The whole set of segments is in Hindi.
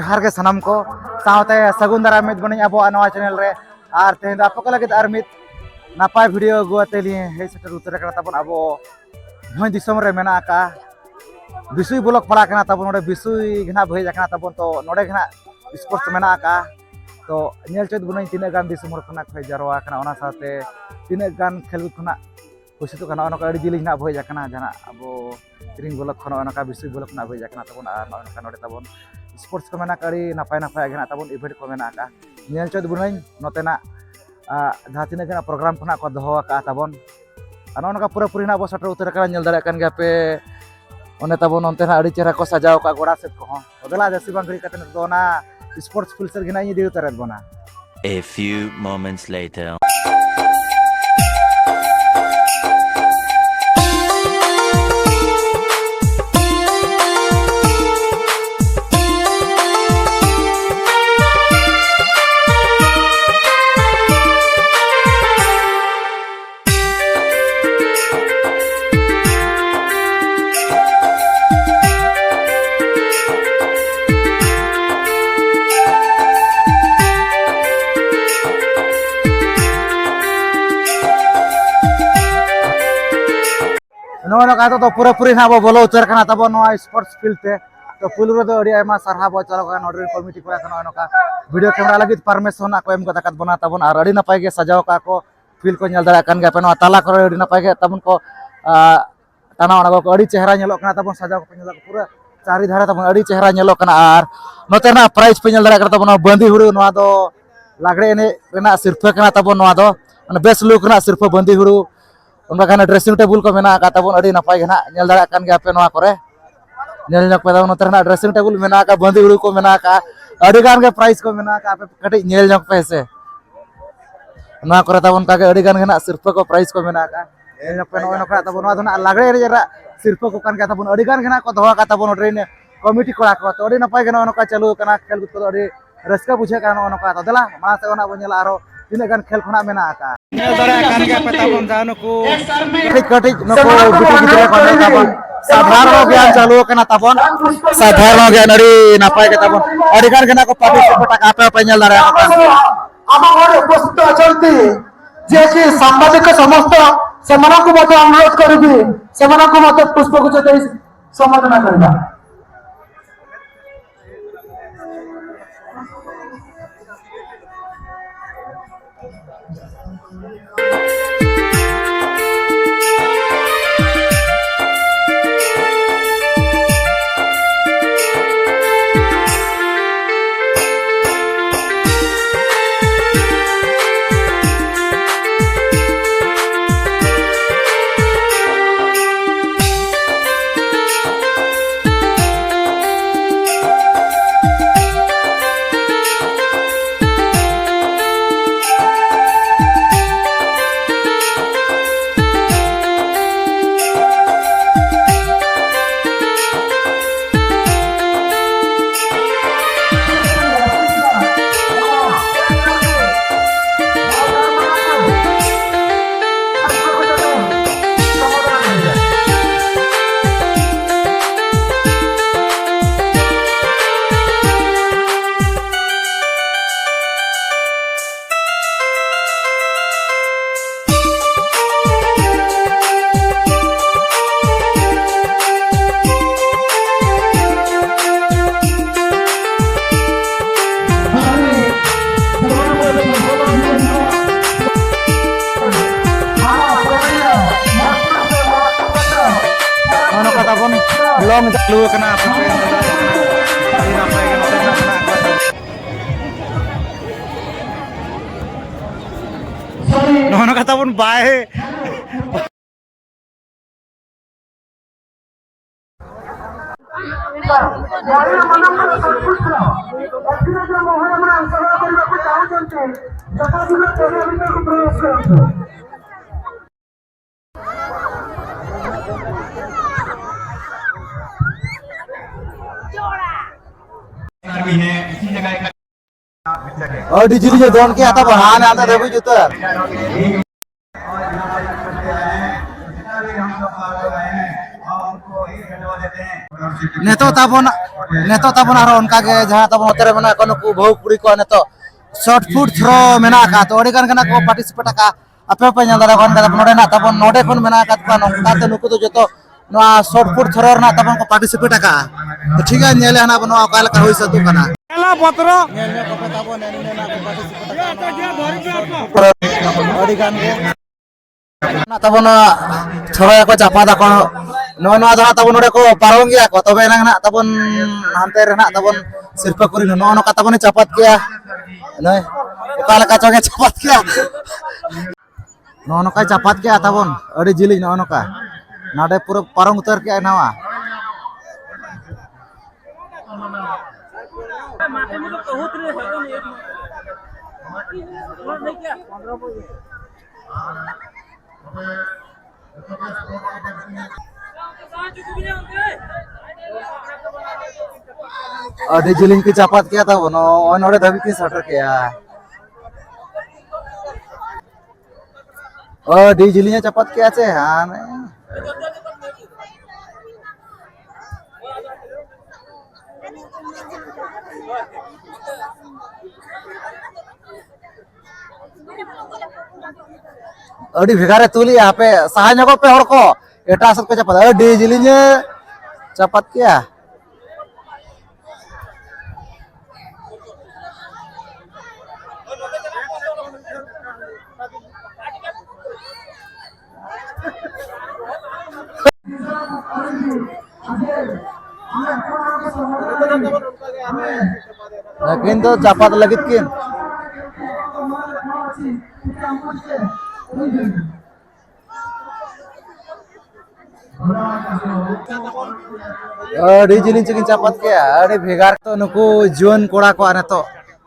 जोहार के सनम को सावते सगुन दारा मित बनी अब नवा चैनल रे और तेन दा आपको लगे आर मित नापाय वीडियो गुआते लिए हे सेटर उतर करा तबन अब भई दिसम रे मेना का बिसुई ब्लॉक पड़ा कना तबन नोडे बिसुई घना भई जाकना तबन तो नोडे घना स्पोर्ट्स मेना का तो नेल चोद बुनई तिने गान दिसम रे खना खय जारवा कना ओना साथे तिने गान खेल खना खुशी तो कना ओना अड़ी दिली ना भई जाकना जना अब क्रीम ब्लॉक खना ओना का बिसुई ब्लॉक ना भई जाकना तबन आर ओना का नोडे तबन स्पोर्ट्स को मेना करी नापाय नापाय गना तबन इवेंट को मेना का नेल चोद बुनई नोतेना जहाँ तीन गना प्रोग्राम खना को दोहो का तबन और ओना का पूरा पूरी ना बो सटर उतर करा नेल दाड़ा कन गया पे ओने तबन ओनते ना अड़ी चेहरा को सजाव का गोड़ा सेट को ओदला जसी बांग घड़ी कते तो ना स्पोर्ट्स फील्ड से गिना दी उतर बना। A few moments later. नोना का तो पूरा पूरी ना बोलो उतर कना तब नवा स्पोर्ट्स फील्ड ते तो पुल रे दो अड़ी आयमा सरहा बो चलो का नोडर कमिटी को कना नोका वीडियो कैमरा लगी परमिशन को एम को तकत बना तबन और अड़ी नपाय के सजाव का को फील्ड को नेल दड़ा कन गे पे नवा ताला को अड़ी नपाय के तबन को ताना ओना को अड़ी चेहरा नेलो कना तबन सजाव को नेल पूरा चारी धारा तबन अड़ी चेहरा नेलो कना और नोते ना प्राइज पे नेल दड़ा कर तबन बंदी हुरु नवा दो लागड़े ने रेना सिरफे कना तबन नवा दो बेस लुक ना सिरफे बंदी हुरु उनका खाना ड्रेसिंग टेबल को मेना का तबन अड़ी नपाय गना नेल दड़ा कन गे पे नवा करे नेल नक पे तबन उतरना ड्रेसिंग टेबल मेना का बंदी हुरु को मेना का अड़ी गान के प्राइस को मेना का पे कटी नेल नक पे से नवा करे तबन का अड़ी गान गना सिर्फ को प्राइस को मेना का नेल नक पे नवा नका तबन नवा दना लागड़े रे जरा सिर्फ को कन के तबन अड़ी गान गना को दोहा का तबन ट्रेन कमिटी कोड़ा को तो अड़ी नपाय गना नका चालू कना खेल को अड़ी रस्का बुझे का नका तो दला मा से ओना बनेला आरो तीन गान खेल खना मेना का नेल दरा कान के पे तबन जानो को कटिक कटिक नको बिटी गिरे को तबन साधारण ज्ञान चालू कना तबन साधारण ज्ञान अड़ी नापाय के तबन अड़ी गान गना को पार्टिसिपेट का पे पे नेल दरा आम घर उपस्थित अछंती जे कि सांबादिक समस्त सेमानक मते अनुरोध करबी सेमानक मते पुष्पगुच्छ देई सम्मानना करबा। belum चालू कना पे अड़ी नापाय के नोते ना नोनो का तबन बाय और डिजिटल जो दोन के आता बहाने आता देवी जुतर neto tabon aro onka ge jaha tabon otere mena ko nuku bau kuri ko neto short put throw mena ka to odi kan kana ko participate ka ape pe nyal dara kon ka tabon node na tabon node kon mena ka ta nongka te nuku to joto no short put throw na tabon ko participate ka to ठीक है nyele hana bono ka leka hoisa tu kana Ela potro. nyele ko pe tabon ene na ko participate ka odi kan ge na tabon throw ko chapa da ko no no ada tabon node ko parong gya ko tobe nang na tabon hante re na tabon sirpa kuri no no ka tabon capat kya noi ka leka choge capat kya no no ka capat kya tabon adi jili no no ka nade pura parong utar kya nawa adi jiling ki capat kya tabon no node dhabi ki satar kya di jilinya capat kya ce han adi bhegare tuli यहाँ पे sahanya ko pe hor ko eta sat ko capat adi jilinya capat kya কিন্তু চাপাত লাগিত কিন ᱟᱹᱰᱤ ᱡᱤᱞᱤᱧ ᱪᱤᱠᱤᱱ ᱪᱟᱯᱟᱛ ᱠᱮᱜᱼᱟ ᱟᱹᱰᱤ ᱵᱷᱮᱜᱟᱨ ᱛᱚ ᱱᱩᱠᱩ ᱡᱩᱣᱟᱹᱱ ᱠᱚᱲᱟ ᱠᱚᱣᱟᱜ ᱱᱤᱛᱚᱜ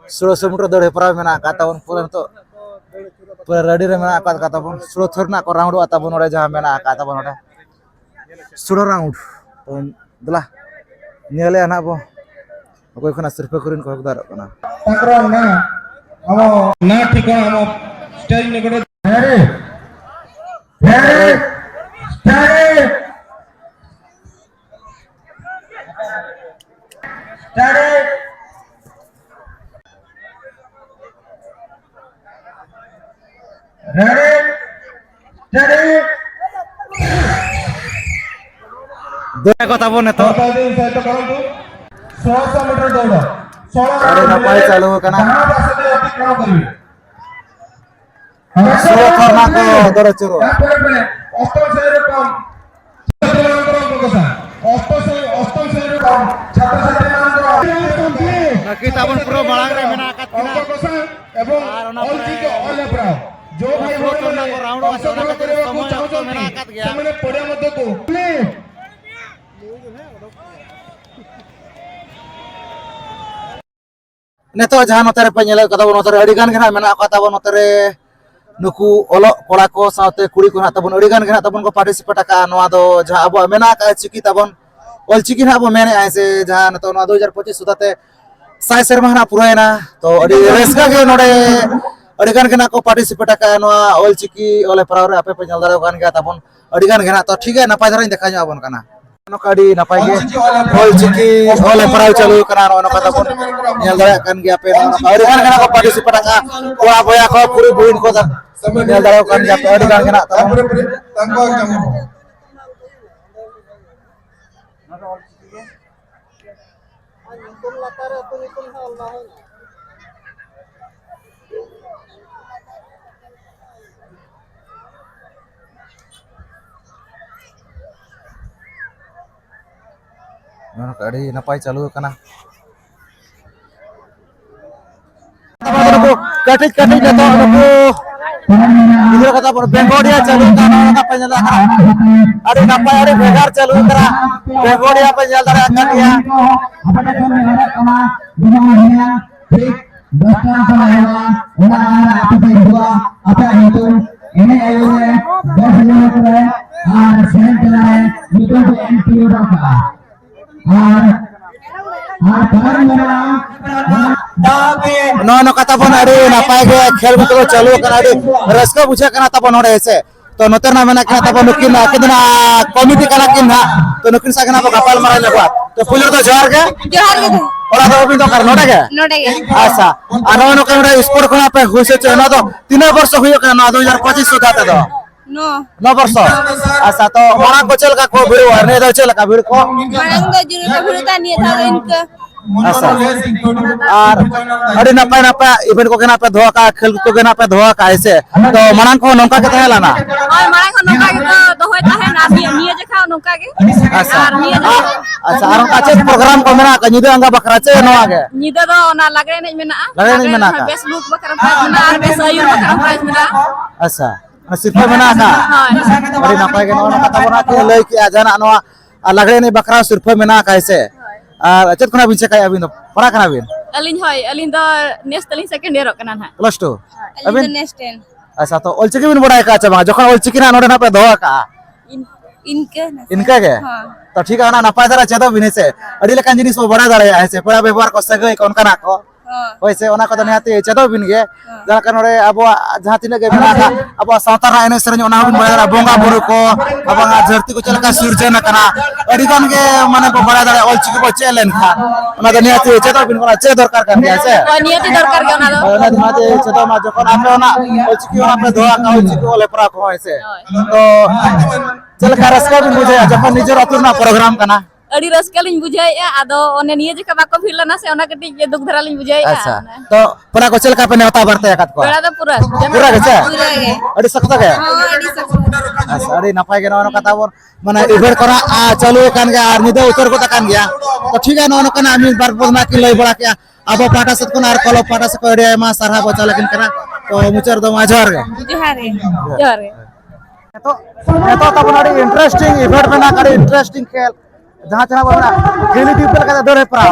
1600 ᱢᱤᱴᱟᱨ ᱫᱟᱹᱲ ᱦᱮᱯᱨᱟᱣ ᱢᱮᱱᱟᱜ ᱟᱠᱟᱫ ᱛᱟᱵᱚᱱ ᱯᱩᱨᱟᱹ ᱱᱤᱛᱚᱜ ᱯᱩᱨᱟᱹ ᱨᱮᱰᱤ ᱨᱮ ᱢᱮᱱᱟᱜ ᱟᱠᱟᱫ ᱛᱟᱵᱚᱱ 16 ᱛᱷᱚᱨ ᱨᱮᱱᱟᱜ ᱠᱚ ᱨᱟᱣᱩᱱᱰᱚᱜᱼᱟ ᱛᱟᱵᱚᱱ ᱱᱚᱰᱮ ᱡᱟᱦᱟᱸ ᱢᱮᱱᱟᱜ ᱟᱠᱟᱫ ᱛᱟᱵᱚᱱ ᱱᱚᱰᱮ 16 राउंड तो दला नेले ना बो अकोय खना सिर्फ करिन को हकदार कना ताकरा ना हम ना ठिकाना हम स्टेज ने गडे ready ready start start ready start देखो तबो ने तो 1600 मीटर दौड़ 16 अरे ना पाई चालू कना अतिक्रमण करिवे 16 थोर ना को दर चुरो অষ্টম কম ছাত্রছাত্রীদের কথা অষ্টম শ্রেণীর কম ছাত্রছাত্রীদের नकी तबन पुरो बळाग रे मेना आकात किना অঙ্ককষা এবং অলচিকি অলেপ্রাও जो भाई ना को राउंड वाला सोना का तेरे समय तो मेना आकात गया ସେମାନେ ପଡ଼ିଆ ମଧ୍ୟକୁ नेतो जहां नतरे पे नेले कदा बन नतरे अडी गान गना मेना का तबन नतरे नुकु ओलो कोड़ा को साथे कुड़ी को ना तबन अडी गान गना तबन को पार्टिसिपेट का नवा दो जहां अब मेना का चिकी तबन ओल चिकी ना अब मेने ऐसे जहां नतो 2025 सुदाते साय शर्मा ना पुरायना तो अडी रेस्का के नोडे अडी गान गना को पार्टिसिपेट का नवा ओल चिकी ओले पराव रे आपे पे नेल दारो गान गया तबन अडी गान गना तो ठीक है नपाय धरन देखा जा बन कना नोकाडी नपाय गे ओल चिकी ओले पराव चालू कना नो नका तबन नेल दारो kan gya pe अडी गान गना को पार्टिसिपेट का कोआ बोया को पूरी बुइन को नेल दारो kan gya पे अडी गान गना तबन ତାଙ୍କ କାମ apa itu ini ayonya 10 kilometer और सेंटर है itu NTU Dhaka और परमरा नो नो कथा बन अरे नपाय गे खेल मतलब चालू कना अरे रस्का बुझा कना तब नोडे ऐसे तो नोते ना मेना किना तब नुकिन कितना कमिटी कना किना तो नुकिन सा किना गपाल मारा लेबा तो पुलिस तो जोहार के ओला तो अभी तो कर नोडे के अच्छा आनो नो के स्पोर्ट कोना पे हुइसे छ ना तो 3 वर्ष हुइयो के ना 2025 सुधा ते दो no वर्ष अच्छा तो माना को चल का को भिड़ ने दो चल का भिड़ को Marang do juru ka burutan niya tawag inka. अच्छा और अरे नपाय नपाय इवेंट को केना पे धोआ का खेल को केना पे धोआ का ऐसे तो माना को नोका के तहेला ना Ay marang ko nungka ko dohoy tahen niya je ka nungka ke. अच्छा Ar niya je. अच्छा और का चेक प्रोग्राम को मेना का निदे अंगा बकरा चे नो आगे Nida do na lagay na mena. Lagay na mena ka? Facebook bakaram prize mena ar besayur bakaram prize mena. अच्छा सिर्फ मेना का अरे नपाय के नो कथा बना के लय के जाना नो लगड़े ने बकरा सिर्फ मेना का ऐसे और चेत कोना बिचे का अभी तो पढ़ा कना बिन Alin hoy, alin do next alin second year kanan ha. Plus 2 Alin do next 10. अच्छा तो ओलचिकी बिन बड़ाय का चमा जखन ओलचिकी ना नोडे ना पे धोआ का Inka na. इनका के हाँ. तो ठीक है ना नपाय दरा चेदो बिने से अड़ी लेकान जिनिस को बड़ा दरे ऐसे पड़ा व्यवहार को सगई कोन कना को वैसे ओना को नेहाते चेदो बिन गे जरा का नोडे अब जहां तिने गे बिना का अब सावतार एने सेरन ओना बिन बड़ा बोंगा बुरु को अब धरती को चलका सूरजन कना अड़ी गन के माने को बड़ा दरे ओलचिकी को चेलेन खा ओना तो नेहाते चेदो बिन कोना चे दरकार कर दिया से Niya ti dorkar ke na do. ओना दिमाते चेदो मा जखन आपे ओना ओलचिकी ओना पे धोआ का ओलचिकी ओले परा को ऐसे तो चल का रसका बिन बुझे जखन निजर अतुरना प्रोग्राम कना Adi raska lin bujay ya ado one niya je ka bako phila na se ona kati je duk dhara lin bujay ya. अच्छा तो परा को चल का पे नेता बरते एकत को Pera do pura. पूरा के छे Pura ge. अड़ी सकता के Oh, adi saksa. अच्छा अड़ी नपाय के नो कथा बोन माने इवेंट करा चालू कान गया और निदे उतर को तकान गया तो ठीक है नो कना आमी बार बोना कि लय बड़ा के अब पाटा सत कोन आर कलो पाटा से कोड़े मा सरहा बचा लेकिन करा तो मुचर दो माजर के Johar ge. Johar ge. तो तब नडी इंटरेस्टिंग इवेंट में ना करे इंटरेस्टिंग खेल जहां चना बना खेली दीपल का दरे परा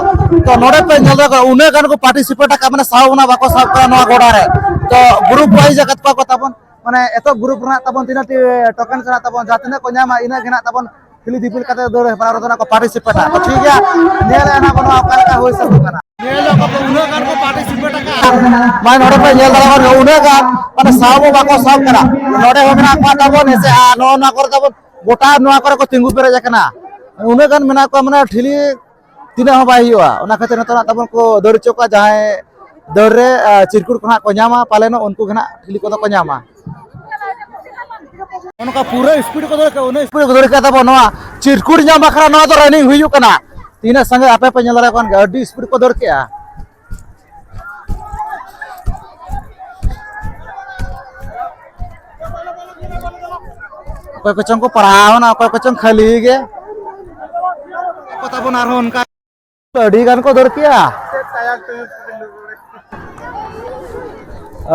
तो नोडे पे नल को उने गन को पार्टिसिपेट का माने सावना बाको साव का नो गोडा रे तो ग्रुप वाइज जगत को तबन माने एतो ग्रुप ना तबन तिनाटी टोकन करा तबन जातने को न्यामा इना गना तबन खेली दीपल का दरे परा रतना को पार्टिसिपेट तो ठीक है नेले ना बनो का होय सब कना नेले को उने गन को पार्टिसिपेट का माने नोडे पे नेल दला उने गन माने साव बाको साव करा नोडे होगना का तबन से आ नो ना कर तबन गोटा नो कर को तिंगु पेरे जकना उन्हें गन मेना को माने ठिली तिना हो बाय हुआ ओना खातिर नतना तबन को दौड़ चोका जहां दौड़ रे चिरकुट कोना को न्यामा पालेनो उनको गना ठिली को तो न्यामा उनका पूरा स्पीड को दौड़ के उन्हें स्पीड को दौड़ के तब नवा चिरकुट न्यामा खरा नवा तो रनिंग हुइयो कना तिना संगे आपे पे नेल रे कोन गाडी स्पीड को दौड़ के आ कोई कुछ को पढ़ाओ ना कोई कुछ खाली गे पता बना रहा उनका अड़ी गन को दौड़ किया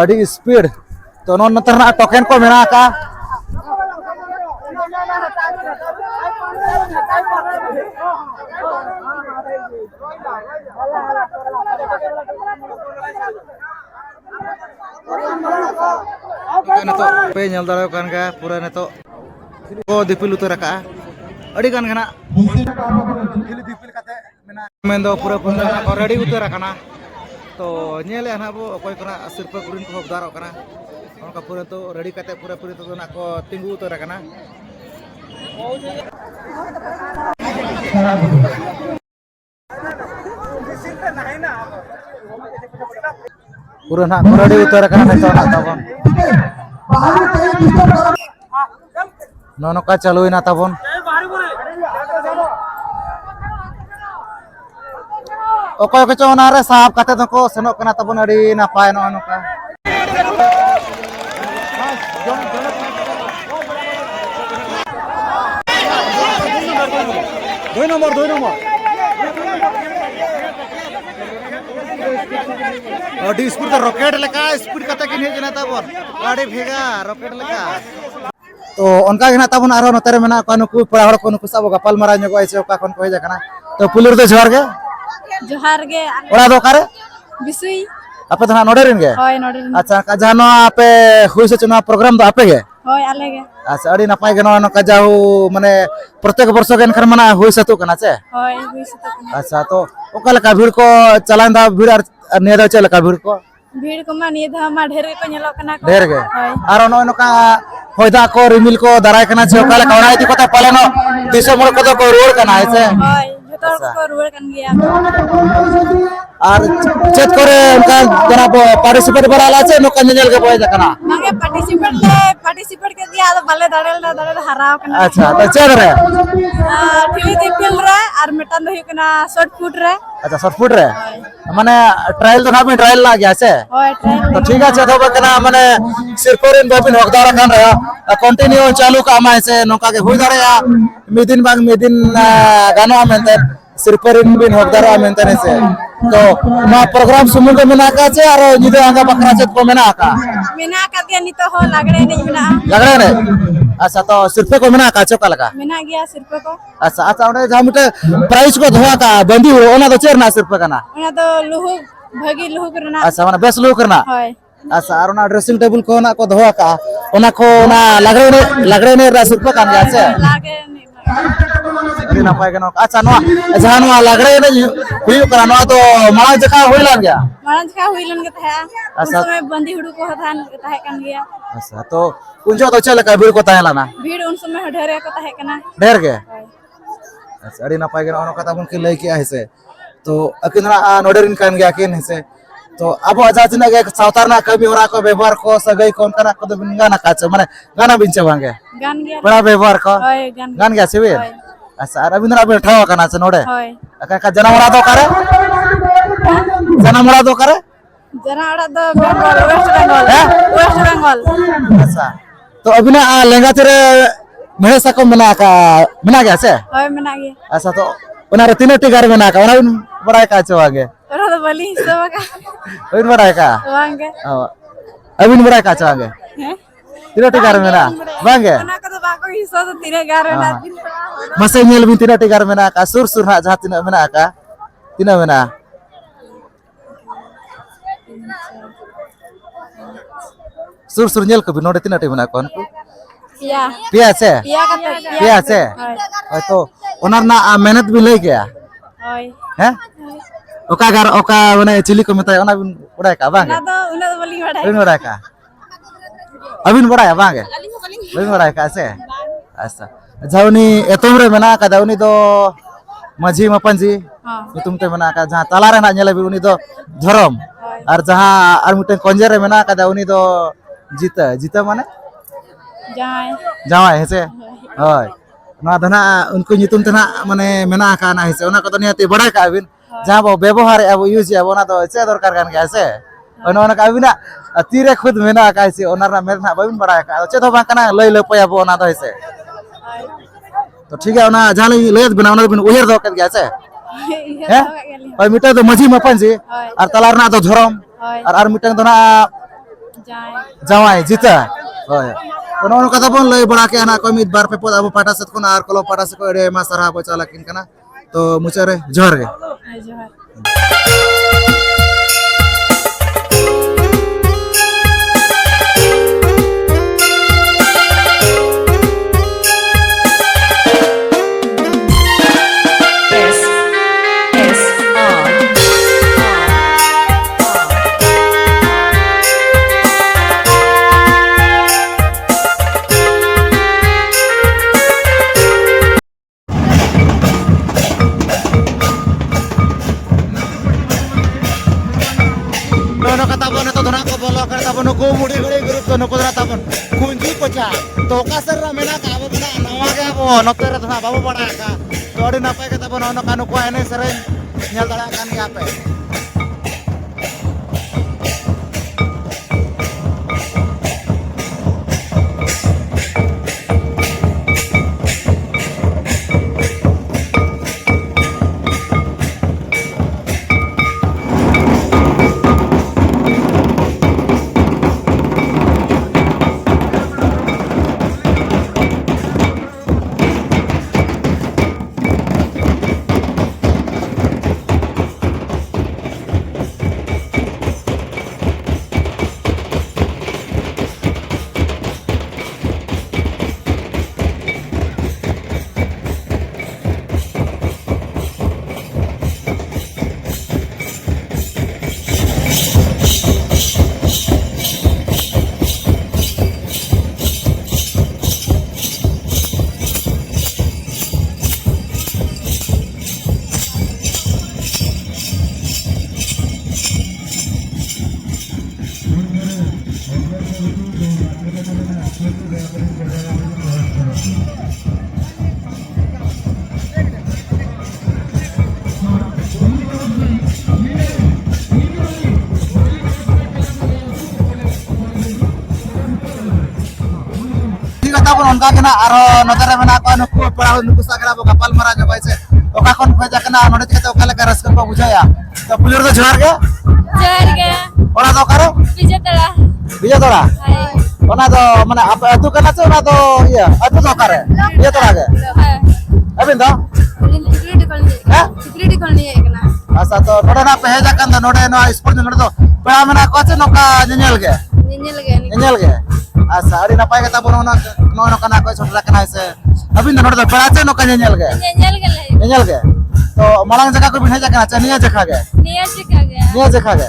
अड़ी स्पीड तो नो नतर टोकन को मेना का तो पे नेल दाड़ो कान का पूरा ने तो को दिपिल उतर का अड़ी गन गना दिल दिपिल काते मेना मेन दो पूरा पूरा को रेडी उतर कना तो नेले हना बो कोई करा सिर्फ गुरिन को हकदारो कना उनका पूरा तो रेडी काते पूरा पूरी तो ना को तिंगु उतर कना पूरा ना को रेडी उतर कना तो ना तबन नोनका चालू ना तबन ओको को चोना रे साहब काते तो को सेनो कना तबन अड़ी नापाय नो नोका दो नंबर अड़ी स्पीड तो रॉकेट लेका स्पीड काते किन हेजना तबन गाड़ी भेगा रॉकेट लेका तो उनका गना तबन आरो नतरे मेना को नुकु पड़ा हड़ को नुकु सब गपाल मारा नको ऐसे ओका कोन को हे जकना तो पुलुर दे जोहार गे Johar ge. ओड़ा दो कारे Bisui. आपे थाना नोडे रिन गे Hoy nodin. अच्छा का जानो आपे हुई से चुनाव प्रोग्राम दो आपे गे Hoy ale ge. अच्छा अड़ी नपाय गनो न का जाहु माने प्रत्येक वर्ष गेन खर मना हुई से तो कना छे Hoy hui sa to. अच्छा तो ओका लका भीड़ को चलान दा भीड़ और नेदा चल का भीड़ को भीड़ को मा निये धा मा ढेर को ñeloक kana ko ढेर गे होय और ono noka hoida ko rimil ko darai kana che okala ka ona iti kota paleno disom hor ko do ko ruar kana aise होय जतो को रुवर kan gya আর চেক করে उनका जना पार्टिसिपेट बराला আছে noka nyel ke boy kana मांगे पार्टिसिपेट के दिया तो भले दड़ेल हराव kana अच्छा तो चेक रे ठिली दिपिल रे और मेटन दो हुकना शॉर्ट फुट रे अच्छा शॉर्ट फुट रे माने ट्रायल तो ना ट्रायल ला गया से होय ट्रेन तो ठीक আছে তো kana মানে সিরপরিন বাবিন হকদার খান রে কন্টিনিউ চালু का माय से नोका के हुई दारे मिदिन बाग मिदिन गानो आमेंते सिरपरिन बिन हकदार आमेंते से तो ना प्रोग्राम सुमुंग मेना का छे और जिदे आंगा बकरा से को मेना का दिया नितो हो लागड़े नहीं मेना लगरे ने अच्छा तो सिरपे को मेना का चोका लगा मेना गया सिरपे को अच्छा अच्छा ओने जामुटे प्राइस को धोआ का बंदी हो ओना तो चेर ना सिरपे का ना ओना तो लुहु भगी लुहु करना अच्छा माने बेस लो करना होय अच्छा और ना ड्रेसिंग टेबल को ना को धोआ का ओना को ना लगरे ने सिरपे का ना से लागे नहीं अरे ना पाए गनो अच्छा नो जहां नो लगरे ने हुई करा नो तो माला जका होइला गया मारंज का हुइलन के था उस अच्छा। समय बंदी हुडू को हथान ताहे कन गया अच्छा तो कुंजो तो चल का भीड़ को ताहेला ना भीड़ उन समय ढेरे को ताहे कना ढेर के होय अच्छा अरे ना पाए गनो ono kata bun ke lay ke ahise तो अकिनरा नोडरिन कान गया के नसे तो अब अजाजना के सावतारना कभी होरा को व्यवहार को सगई कोन कना को गाना काच माने गाना बिनचे भांगे गान गया बड़ा व्यवहार को होय गान गान गया सिवे होय अच्छा रविंद्र अब ठावा कना से नोडे होय का जनमरा दो करे जनमरा दो करे जना अड़ा दो बेंगल वेस्ट बंगाल अच्छा तो अभी ना लेंगा तेरे मेरे सको मिना गया से होय मेना गया अच्छा तो उना तीन टिकार मिना का उना बड़ा का चो आगे ओरा तो बली सब का अबिन बड़ा का वांगे अबिन बड़ा का चो आगे हैं तीन टिकार मिना बांगे ओना को तो बाको हिस्सा तो तीने गार ना दिन मसे nyel bin तीन टिकार मिना का सुर ना जहां तीन मिना का तीन मिना सुर nyel को बिनोडे तीन टिक मिना कोन या पिया से कते पिया से होय तो ओनर ना मेहनत भी ले गया होय हैं ओका गार ओका माने चिली को मेता ओना बिन उड़ाय का बांगे ना तो उना तो बली बड़ा बिन उड़ाय का अबिन बड़ाय बांगे बिन उड़ाय का से अच्छा जाउनी एतोम रे मेना का जाउनी दो माझी मपंजी हां तुमते मेना का जहां तला रे ना नेले बि उनी दो धरम और जहां और मिटे कंजे रे मेना का जाउनी दो जीता माने जावाय हेसे होय ना धना उनको नितुम तना माने मेना का ना हेसे ओना को तो नियति बड़ाय का अबिन जहां बो व्यवहार अब यूज है ओना तो से दरकार कान गया से ओना का अबिना तीरे खुद मेना का से ओना ना मेना बाबिन बड़ाय का चे तो बा कना लय लपया बो ओना तो हेसे तो ठीक है ओना जहां लयत बिना ओना बिन उहेर दो कर गया से हैं और मिटे तो मजी मपन जी और तलार ना तो धरम और मिटे तो ना जावाय जीता होय तो नोन कथा बन लय बड़ा के ना को मिद बार पे अब पाटा सत को आर कलो पाटा से को एडे मा सरहा बचा लकिन कना तो मुचरे जोहर गे जोहर no kata bon to dhana ko bolo kata bon ko mudi gari group to no ko dhana tabon kunji kocha to kasar ra mena ka abo bana nawa ga bo no tere dhana babu bada ka to adi napai kata bon no kanu ko ene sere nyal dara kan ya pe नंका के ना आरो नजर में ना को नुकु पड़ा नुकु साकरा बो गपाल मारा जबाय से ओका कोन खोजा के ना नोडे के तो ओका लगा रस्क को बुझाया तो पुलिर तो जोहार के जोहार गे ओना तो करे विजय तड़ा बिजय तोड़ा ओना तो माने आप अतु कना से ओना तो ये अतु तो करे ये तोड़ा के अबिन तो सिक्योरिटी कॉलोनी है ना अच्छा तो नोडे ना पे हेजा कंदा नोडे नो स्पोर्ट नोडे तो पड़ा में ना को से नोका नेनेल के अच्छा अड़ी नपाय के तब ओना नो कना को छोटा कना से अबिन नोडे तो पड़ा से नोका नेनेल के तो मालांग जगह को भी हेजा कना चनिया जखा के निया जखा के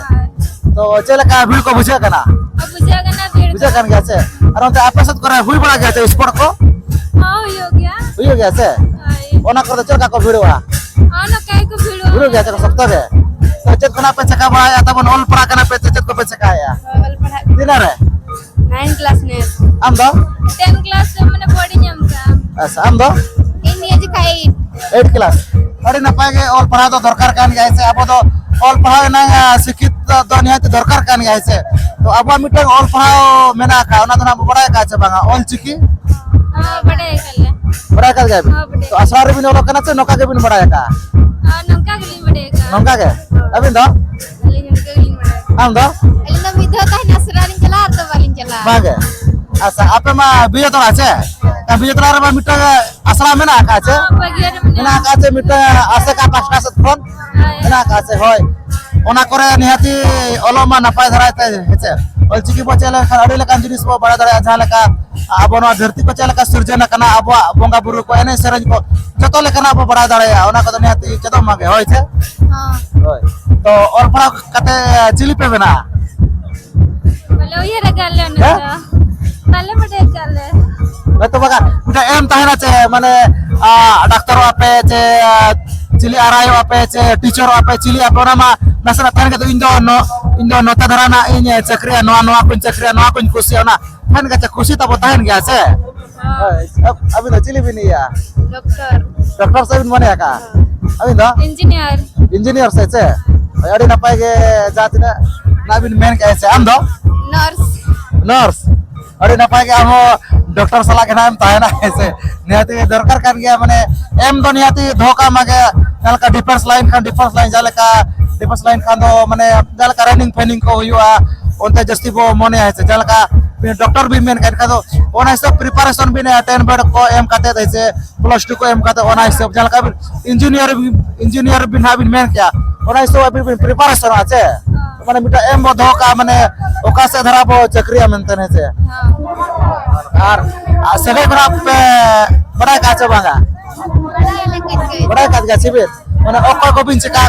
तो चले का भीड़ को बुझे कना बुझे कन गया से और उनते आपस करे हुई बड़ा गया से स्पोर्ट को हुई गया से ओना कर चल का को भीड़वा भीड़ गया से सप्ताह के तो चेत कोना पे चका बड़ा तब ऑल पड़ा कना पे चेत को पे चकाया दिना रे 9 क्लास ने आम दो 10 क्लास माने बॉडी ñamta अच्छा आम दो ini aja kai 8 क्लास अरे नपाय के ऑल पढ़ा तो दरकार कान गया से अब तो ऑल पढ़ा ना शिक्षित दुनिया ते दरकार कान गया से तो अब मिटे ऑल पढ़ा मेना का ओना तो ना बड़ा का से बांगा ऑल चिकी बड़ा का गया तो असार बिन ओलो कना से नोका के बिन बड़ा का नंका के अबिन दो आम दो बागे अच्छा आपे मा बिया तो आछे का बिया तो रे मिटे असरा मेना का से मेना का से मिटे आसे का पास्टा से फोन मेना का से होय ओना करे निहाती ओलोमा नपाय धरायते हेचे अलचिकी बचेले अड़ी लेकान जिनिस बो बड़ा दरा जहा लेका आबो नो धरती को चलेका सृजन कना आबो बोंगा बुरु को एने सरज को जतो लेकना आबो बड़ा दरा ओना को निहाती चदो मागे होय छे हां होय तो और फरा कते चिली पे बना बोलो ये रगाले ना ताले मटे चले तो बगा मिटा एम ताहेना चे माने डाक्टर आपे चे चिली आरायो आपे चे टीचर आपे चिली आपे ओना मा नसना थान के तो इndo no tadarana इन चक्रिया नोआ कुन चक्रिया नोआ कुन कुसी ओना थान के कुसी तब ताहन गया से अभी तो चिली भी नहीं है डॉक्टर से बिन मने का अभी तो इंजीनियर से अड़ी नपाय के जातिना नाबिन मेन के से आम दो नर्स अड़ी नपाय के हम डॉक्टर सला के नाम ताहेना ऐसे निहाती दरकार कान गया माने एम दो निहाती धोका मागे नलका डिफेंस लाइन जालेका डिफेंस लाइन खान दो माने जालेका रनिंग फेनिंग को हुआ ओनते जस्ती बो मने है जालेका डॉक्टर भी मेन का दो ओना सब प्रिपरेशन भी ने 10 बेड को एम काते दैसे +2 को एम काते ओना सब जालेका इंजीनियर भी ना भी मेन क्या ओना सब अभी प्रिपरेशन आछे माने मिटा एम बो धोका माने ओका से धरा बो चक्रिया मेनते है से और सगे बरा पे बड़ा काचे बांगा बड़ा काच गा सिबिर माने ओका को बिन चका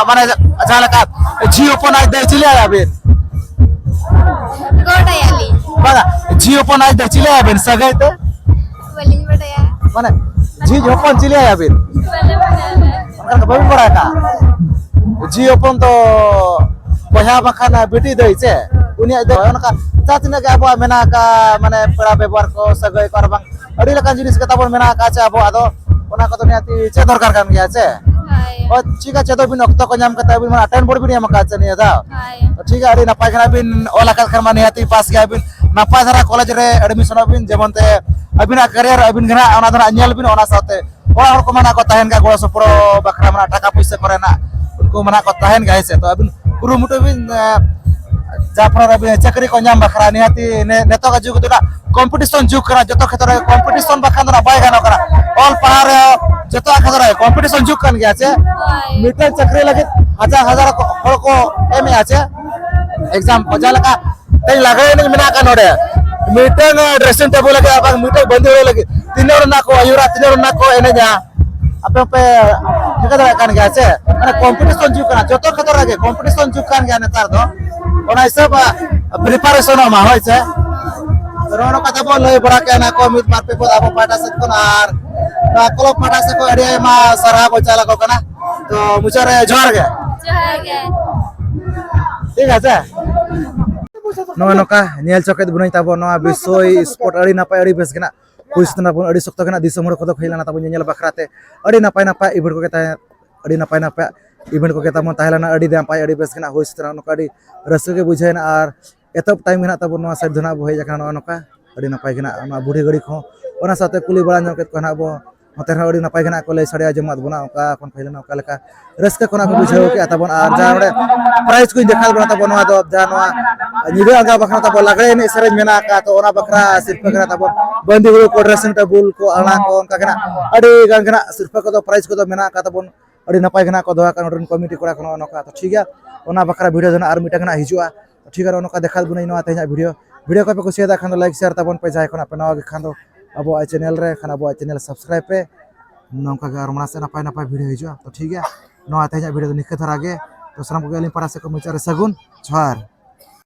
माने जालेका जी ओपन आज दे चिले आबिन गोडायाली बागा जी ओपन आज दे चिले आबिन सगे ते बलिन बडया माने जी ओपन चिले आबिन का बबिन बड़ा का जी ओपन तो बहा बखाना बेटी दई छे उनी दे ओनका जातिना के अब मेना का माने पड़ा व्यवहार को सगे कर बांग अड़ी लका जिनिस के तब मेना का छे अब आदो ओना को तो नियाती चे दरकार कान गया छे और ठीक है तो बिन अक्तो को नाम करता बिन अटेंड बोर्ड भी हम का छे निया दा ठीक है अड़ी नपाय खाना बिन ओला का खरमा नियाती पास गया बिन नपाय धरा कॉलेज रे एडमिशन बिन जेमनते अबिना करियर अबिन घना ओना धरा नेल बिन ओना साथे ओला हर को मना को ताहेन का गोळो सपड़ो बखरा मना टाका पैसा करे ना उनको मना को ताहेन गया छे तो अबिन पुरु मुटो बिन जाफर अभी चक्री को नाम बखरा निहाती नेतो का जुग दुना कंपटीशन जुग करा जतो क्षेत्र रे कंपटीशन बखान ना बाय गानो करा ऑल पहाड़ जतो क्षेत्र रे कंपटीशन जुग कान गया छे मीटर चक्री लगे हजार हर को एम आछे एग्जाम बजाला का तई लागे नहीं मेना का नोडे मीटर ड्रेसिंग टेबल लगे अब मीटर बंद हो लगे तीनों ना को अयुरा तीनों ना को एने जा अपे पे ठेका कान गया छे माने कंपटीशन जुग करा जतो क्षेत्र रे कंपटीशन जुग कान गया नेतार दो ओना सब प्रिपरेशन मा होय छे रोनो का तब लय बड़ा के ना को मित मार पे पद अब पाटा से कोन आर ना कोलो पाटा से को एरिया मा सरहा को चला को कना तो मुचरे जोर गे ठीक है नो नोका नेल चकेत बुनई तब नो विषय स्पोर्ट अड़ी नापाय अड़ी बेस गना कुइसना बन अड़ी सख्त गना दिसम को खैलाना तब नेल बखराते अड़ी नापाय इवेंट को केता अड़ी नापाय इवेंट को केता मन ताहलाना अड़ी नापाय अड़ी बेस गना होइसना नोका अड़ी रस के बुझायना और एतब टाइम गना तब नो साइड धना बहै जखना नो नोका अड़ी नापाय गना बुढ़ी गड़ी को ᱚᱱᱟ ᱥᱟᱶᱛᱮ ᱠᱩᱞᱤ ᱵᱟᱲᱟ ᱧᱚᱜ ᱠᱮᱫ ᱠᱚᱣᱟ ᱱᱟᱜ ᱟᱵᱚ ᱱᱚᱛᱮ ᱨᱮᱦᱚᱸ ᱟᱹᱰᱤ ᱱᱟᱯᱟᱭ ᱜᱮ ᱱᱟᱜ ᱠᱚ ᱞᱟᱹᱭ ᱥᱟᱰᱮ ᱟᱸᱡᱚᱢᱟᱫ ᱵᱚᱱᱟ ᱚᱠᱟ ᱠᱷᱚᱱ ᱯᱟᱹᱦᱤᱞ ᱚᱠᱟ ᱞᱮᱠᱟ ᱨᱟᱹᱥᱠᱟᱹ ᱠᱷᱚᱱᱟᱜ ᱠᱚ ᱵᱩᱡᱷᱟᱹᱣ ᱠᱮᱜᱼᱟ ᱛᱟᱵᱚᱱ ᱟᱨ ᱡᱟᱦᱟᱸ ᱱᱚᱰᱮ ᱯᱨᱟइज ᱠᱚᱧ ᱫᱮᱠᱷᱟᱣ ᱵᱚᱱᱟ ᱛᱟᱵᱚᱱ ᱱᱚᱣᱟ ᱫᱚ ᱡᱟᱦᱟᱸ ᱱᱚᱣᱟ ᱧᱤᱫᱟᱹ ᱟᱸᱜᱟ ᱵᱟᱠᱷᱨᱟ ᱛᱟᱵᱚᱱ ᱞᱟᱜᱽᱲᱮ ᱮᱱᱮᱡ ᱥᱮᱨᱮᱧ ᱢᱮᱱᱟᱜ ᱟᱠᱟᱫ ᱛᱚ ᱚᱱᱟ ᱵᱟᱠᱷᱨᱟ ᱥᱤᱨᱯᱟᱹ ᱠᱟᱱᱟ ᱛᱟᱵᱚᱱ ᱵᱟᱸᱫᱤ ᱦᱩᱲᱩ ᱠᱚ ᱰᱨᱮᱥᱤᱝ ᱴᱮᱵᱩᱞ ko ᱟᱞना ko ᱚᱱᱠᱟ ᱜᱮ ᱱᱟᱜ ᱟᱹᱰᱤ ᱜᱟᱱ ᱜᱮ ᱱᱟᱜ ᱥᱤᱨᱯᱟᱹ ᱠᱚᱫᱚ ᱯᱨᱟइज ᱠᱚᱫᱚ ᱢᱮᱱᱟᱜ ᱟᱠᱟᱫ ᱛᱟᱵᱚᱱ ᱟᱹᱰᱤ ᱱᱟᱯᱟᱭ ᱜᱮ ᱱᱟᱜ ᱠᱚ ᱫᱚᱦᱚ ᱟᱠᱟᱫ ᱱᱚᱰᱮ ᱠᱚᱢᱤᱴᱤ ᱠᱚᱲᱟ ᱠᱚ ᱱᱚᱝᱠᱟ ᱛᱚ ᱴᱷᱤक ᱜᱮᱭᱟ ᱚᱱᱟ ᱵᱟᱠᱷᱨᱟ ᱵᱷᱤᱰᱤᱭᱳ ᱫᱚ ᱱᱟᱜ ᱟᱨ ᱢᱤᱫᱴᱟᱝ ᱱᱟᱜ ᱦᱤᱡᱩᱜᱼᱟ ᱴᱷᱤक ᱜᱮᱭᱟ ᱱᱚᱝᱠᱟ देखाल ᱵᱚᱱᱟᱹᱧ ᱱᱚᱣᱟ ᱛᱮᱦᱮᱧᱟᱜ ᱵᱷᱤᱰᱤᱭᱳ ᱠᱚ ᱯᱮ ᱠᱩᱥᱤᱭᱟᱫᱟ ᱠᱷᱟᱱ ᱫᱚ ᱞᱟइक শেয়ার ᱛᱟᱵᱚᱱ ᱯᱮ ᱡᱟᱦᱟᱸᱭ ᱠᱷᱚᱱᱟᱜ ᱯᱮ ᱱᱟᱣᱟ ᱜᱮ ᱠᱷᱟᱱ ᱫᱚ ᱟᱵᱚᱣᱟᱜ ᱪᱮᱱᱮᱞ ᱨᱮ ᱠᱷᱟᱱ ᱟᱵᱚᱣᱟᱜ ᱪᱮᱱᱮᱞ ᱥᱟᱵᱥᱠᱨᱟइब ᱯᱮ नौका गे और मना से नपाय नपाय भिडियो हिजुआ तो ठीक है नवा तेज भिडियो निखे धरा गे तो सामान को गेलिंग पारा से को मुचारे सगुन जोहार।